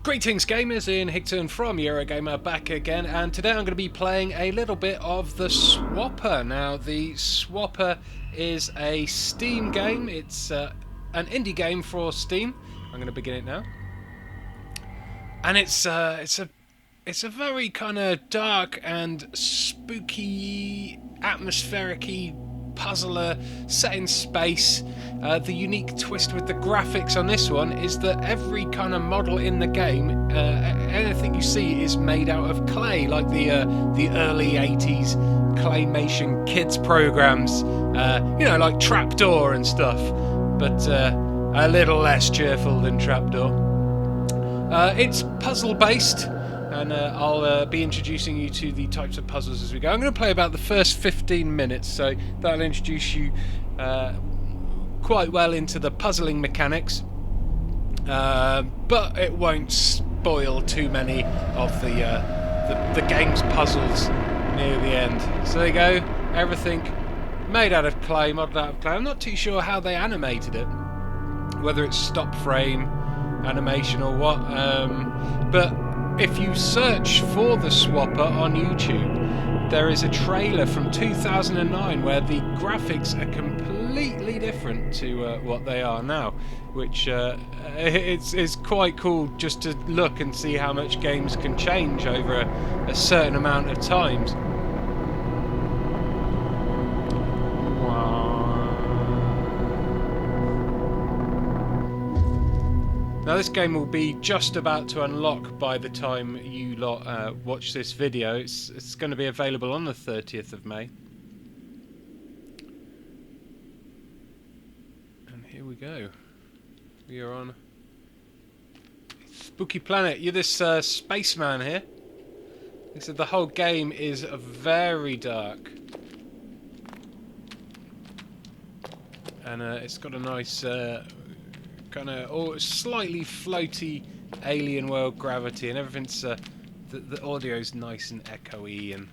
Greetings gamers, Ian Higton from Eurogamer back again, and today I'm going to be playing a little bit of the Swapper. Now the Swapper is a Steam game, it's an indie game for Steam. I'm going to begin it now. And it's a very kind of dark and spooky, atmospheric-y puzzler set in space. The unique twist with the graphics on this one is that every kind of model in the game, anything you see is made out of clay, like the early 80s claymation kids programs, like Trapdoor and stuff, but a little less cheerful than Trapdoor. It's puzzle based, and I'll be introducing you to the types of puzzles as we go. I'm going to play about the first 15 minutes, so that'll introduce you quite well into the puzzling mechanics, but it won't spoil too many of the game's puzzles near the end. So there you go, everything made out of clay, modelled out of clay. I'm not too sure how they animated it, whether it's stop frame animation or what, but if you search for the Swapper on YouTube, there is a trailer from 2009 where the graphics are completely different to what they are now, which it's quite cool just to look and see how much games can change over a certain amount of times. Now this game will be just about to unlock by the time you lot watch this video. It's going to be available on the 30th of May. And here we go. We are on Spooky Planet. You're this spaceman here. They said the whole game is very dark. And it's got a nice kind of slightly floaty alien world gravity, and everything's the audio's nice and echoey, and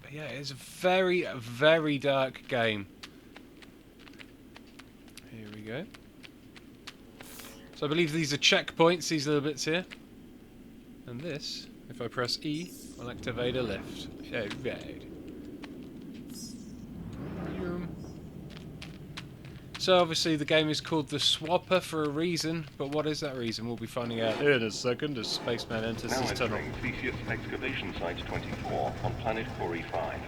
but yeah, it's a very dark game. Here we go. So I believe these are checkpoints, these little bits here, and this, if I press E, will activate a lift. So obviously the game is called the Swapper for a reason, but what is that reason? We'll be finding out in a second as Spaceman enters his tunnel. Now entering Theseus Excavation Site 24 on planet 4E5.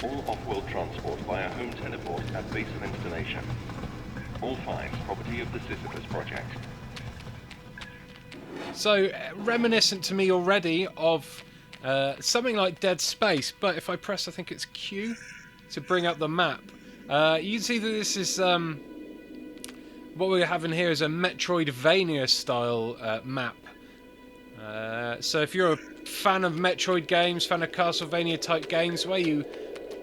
All off-world transport via home teleport at base of installation. All finds property of the Sisyphus project. So reminiscent to me already of something like Dead Space, but if I press, I think it's Q, to bring up the map. You can see that this is what we're having here is a Metroidvania style map. So if you're a fan of Metroid games, fan of Castlevania type games, where you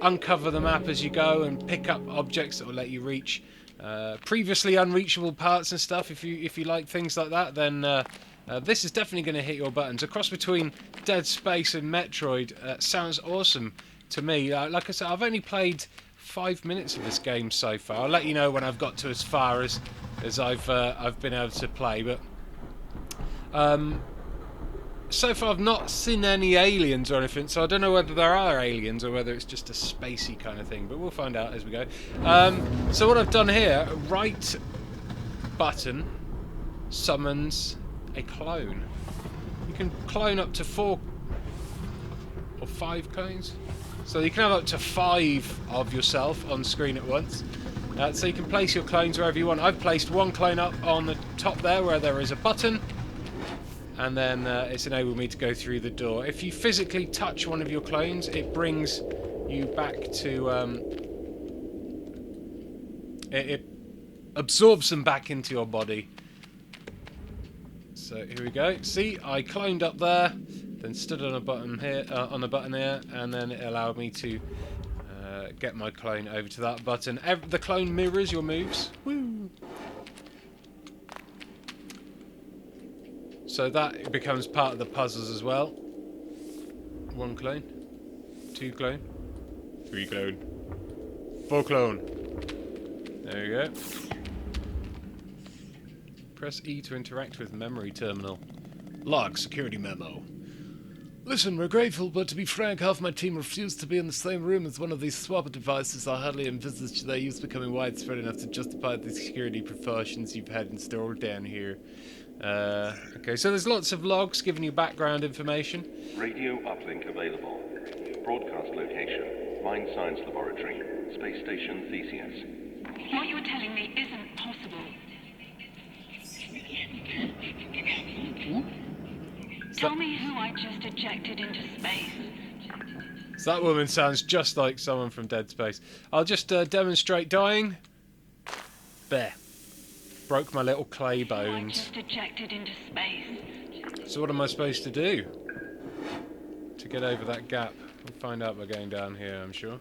uncover the map as you go and pick up objects that will let you reach previously unreachable parts and stuff, if you like things like that, then this is definitely going to hit your buttons. A cross between Dead Space and Metroid sounds awesome to me. Like I said, I've only played 5 minutes of this game so far. I'll let you know when I've got to as far as I've been able to play, but so far I've not seen any aliens or anything, so I don't know whether there are aliens or whether it's just a spacey kind of thing, but we'll find out as we go. So what I've done here, right button summons a clone. You can clone up to 4 or 5 clones. So you can have up to 5 of yourself on screen at once. So you can place your clones wherever you want. I've placed one clone up on the top there where there is a button, and then it's enabled me to go through the door. If you physically touch one of your clones, it brings you back to... it absorbs them back into your body. So here we go. See, I cloned up there, then stood on a button here, on the button here, and then it allowed me to get my clone over to that button. The clone mirrors your moves. Woo! So that becomes part of the puzzles as well. 1 clone, 2 clone, 3 clone, 4 clone. There you go. Press E to interact with memory terminal. Log security memo. Listen, we're grateful, but to be frank, half my team refused to be in the same room as one of these swapper devices. I hardly envisage their use becoming widespread enough to justify the security precautions you've had installed down here. Okay, so there's lots of logs giving you background information. Radio uplink available. Broadcast location, Mine Science Laboratory, Space Station Theseus. What you're telling me isn't possible. Tell me who I just ejected into space. So that woman sounds just like someone from Dead Space. I'll just demonstrate dying. There. Broke my little clay bones. I just ejected into space. So what am I supposed to do to get over that gap? We'll find out by going down here, I'm sure.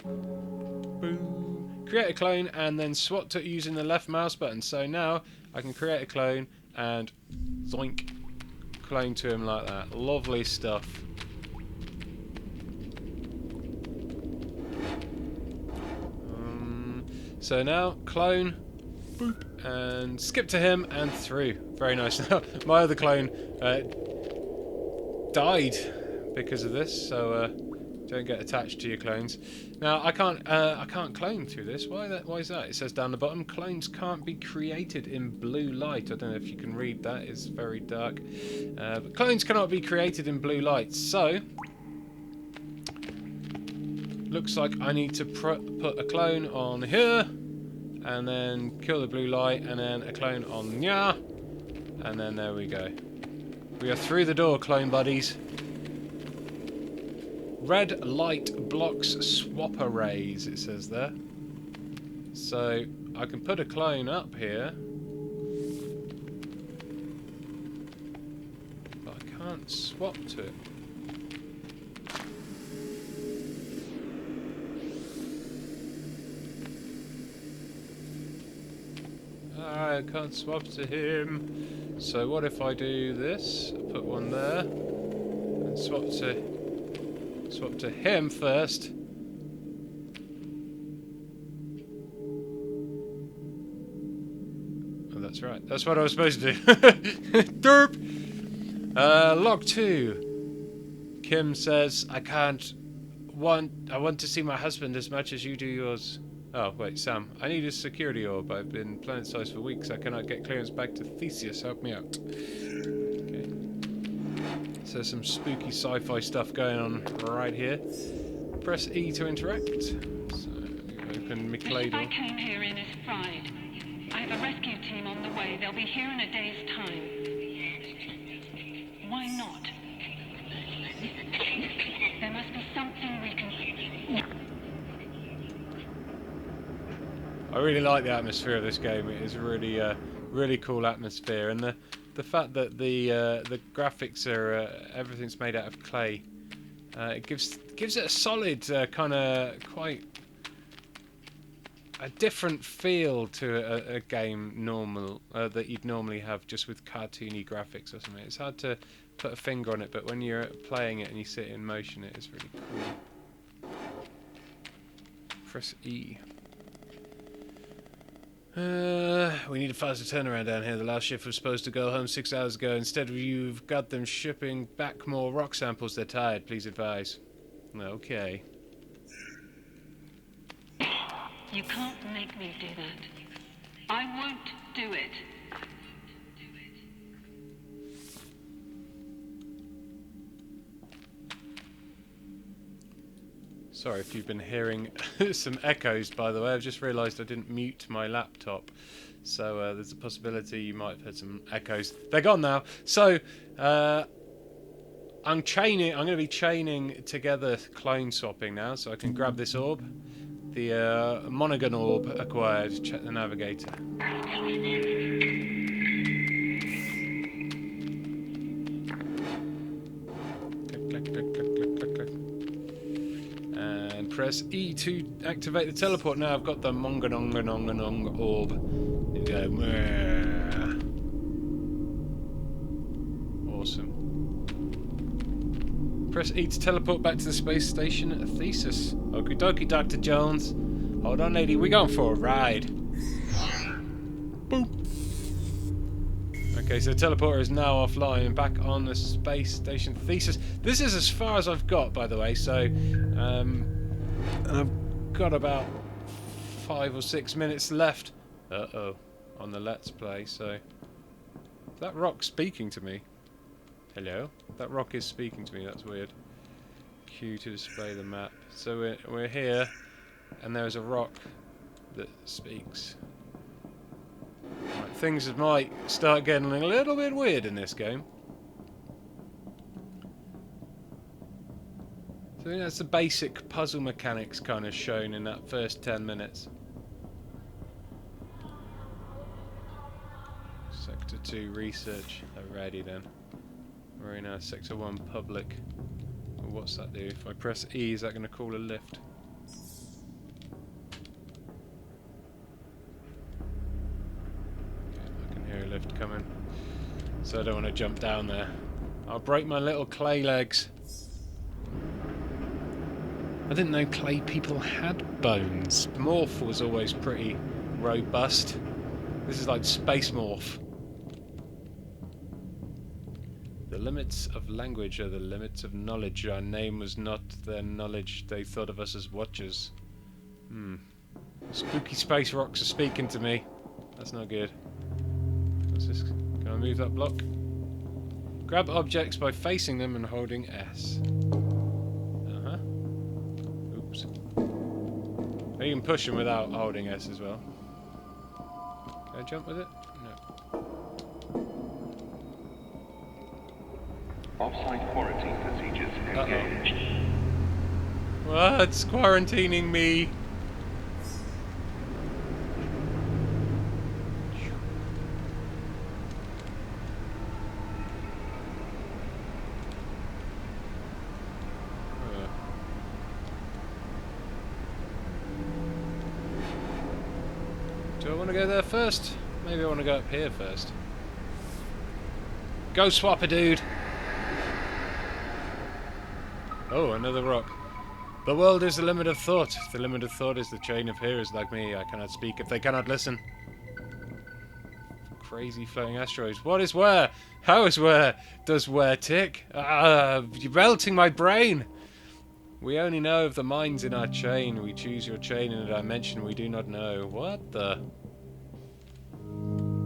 Boom. Create a clone and then swap to it using the left mouse button. So now I can create a clone and zoink, clone to him like that. Lovely stuff. So now clone, boop, and skip to him and through. Very nice. Now my other clone died because of this, so don't get attached to your clones. Now I can't clone through this. Why is that? It says down the bottom, clones can't be created in blue light. I don't know if you can read that. It's very dark. But clones cannot be created in blue light. So looks like I need to put a clone on here, and then kill the blue light, and then a clone on nya, and then there we go. We are through the door, clone buddies. Red light blocks swap arrays, it says there. So I can put a clone up here, but I can't swap to it. I can't swap to him. So what if I do this? Put one there and swap to him first. Oh, that's right. That's what I was supposed to do. Derp. Log 2. Kim says, I want to see my husband as much as you do yours. Oh, wait, Sam. I need a security orb. I've been planet-sized for weeks. I cannot get clearance back to Theseus. Help me out. Okay. So there's some spooky sci-fi stuff going on right here. Press E to interact. So, open my clay door. The ship I came here in is fried. I have a rescue team on the way. They'll be here in a day's time. Why not? There must be something we can... I really like the atmosphere of this game. It is really, really cool atmosphere, and the fact that the graphics are everything's made out of clay, it gives it a solid kind of quite a different feel to a game that you'd normally have just with cartoony graphics or something. It's hard to put a finger on it, but when you're playing it and you see it in motion, it is really cool. Press E. We need a faster turnaround down here. The last shift was supposed to go home 6 hours ago. Instead, you've got them shipping back more rock samples. They're tired. Please advise. Okay. You can't make me do that. I won't do it. Sorry if you've been hearing some echoes, by the way. I've just realised I didn't mute my laptop. So there's a possibility you might have heard some echoes. They're gone now. So I'm going to be chaining together clone swapping now, so I can grab this orb. The Monaghan orb acquired. Check the navigator. Click, click, click, click, click, click, click. And press E to activate the teleport. Now I've got the Monganonganonganong orb. And go, meh. Awesome. Press E to teleport back to the space station at Theseus. Okie dokie, Dr. Jones. Hold on, lady. We're going for a ride. Boop. Okay, so the teleporter is now offline. Back on the space station Thesis. This is as far as I've got, by the way. So, I've got about 5 or 6 minutes left. Uh-oh. On the Let's Play, so... That rock's speaking to me. Hello? That rock is speaking to me, that's weird. Q to display the map. So we're here, and there's a rock that speaks. Right, things might start getting a little bit weird in this game. So I think that's the basic puzzle mechanics kind of shown in that first 10 minutes. Sector 2 research. Alrighty then. We're in Sector 1 public. Well, what's that do? If I press E, is that going to call a lift? Okay, I can hear a lift coming. So I don't want to jump down there. I'll break my little clay legs. I didn't know clay people had bones. Morph was always pretty robust. This is like Space Morph. The limits of language are the limits of knowledge. Our name was not their knowledge. They thought of us as watchers. Spooky space rocks are speaking to me. That's not good. What's this? Can I move that block? Grab objects by facing them and holding S. Oops. Oh, you can push them without holding S as well. Can I jump with it? No. Off-site quarantine procedures engaged. What's quarantining me? Do I want to go there first? Maybe I want to go up here first. Go swap a dude! Oh, another rock. The world is the limit of thought. The limit of thought is the chain of hearers like me. I cannot speak if they cannot listen. Crazy floating asteroids. What is where? How is where? Does where tick? You're melting my brain! We only know of the minds in our chain. We choose your chain in a dimension we do not know. What the?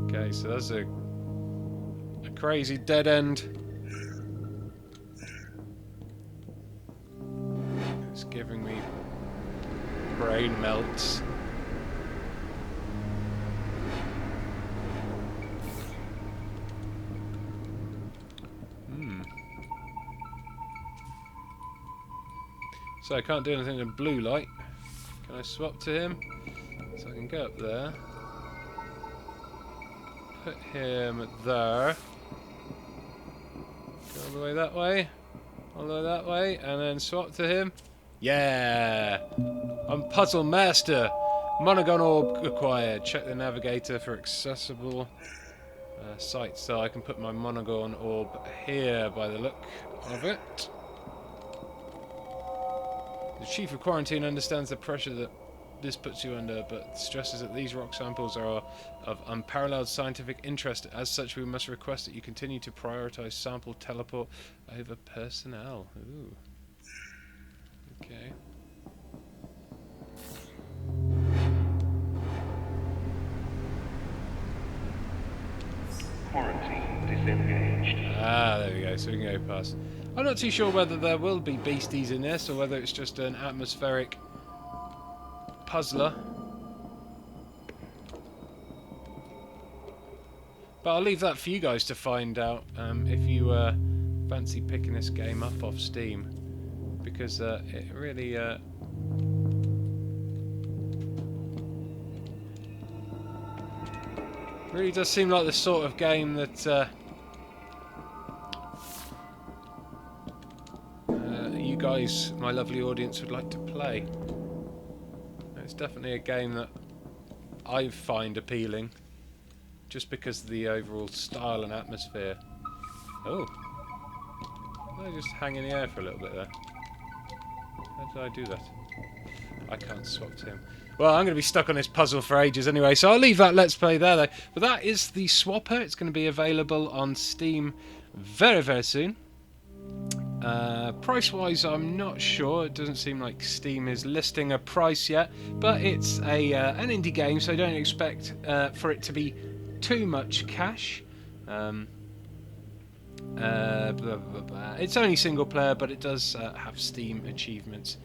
Okay, so that's a crazy dead end. It's giving me brain melts. So I can't do anything in blue light. Can I swap to him? So I can go up there. Put him there. Go all the way that way. All the way that way. And then swap to him. Yeah! I'm Puzzle Master! Monogon Orb acquired. Check the navigator for accessible sites. So I can put my Monogon Orb here by the look of it. The Chief of Quarantine understands the pressure that this puts you under, but stresses that these rock samples are of unparalleled scientific interest. As such, we must request that you continue to prioritize sample teleport over personnel. Ooh. Okay. Quarantine disengaged. Ah, there we go. So we can go past. I'm not too sure whether there will be beasties in this, or whether it's just an atmospheric puzzler. But I'll leave that for you guys to find out if you fancy picking this game up off Steam, because it really really does seem like the sort of game that you guys, my lovely audience, would like to play. It's definitely a game that I find appealing, just because of the overall style and atmosphere. Oh, I just hang in the air for a little bit there. How did I do that? I can't swap to him. Well, I'm going to be stuck on this puzzle for ages anyway, so I'll leave that Let's Play there, though. But that is the Swapper. It's going to be available on Steam very, very soon. Price-wise, I'm not sure. It doesn't seem like Steam is listing a price yet, but it's an indie game, so don't expect for it to be too much cash. Blah, blah, blah. It's only single player, but it does have Steam achievements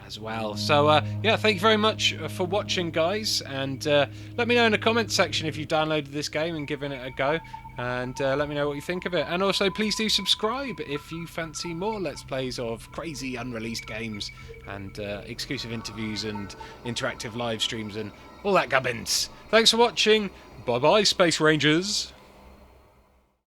as well. So yeah, thank you very much for watching, guys, and let me know in the comments section if you've downloaded this game and given it a go, and let me know what you think of it. And also please do subscribe if you fancy more Let's Plays of crazy unreleased games and exclusive interviews and interactive live streams and all that gubbins. Thanks for watching. Bye bye, Space Rangers.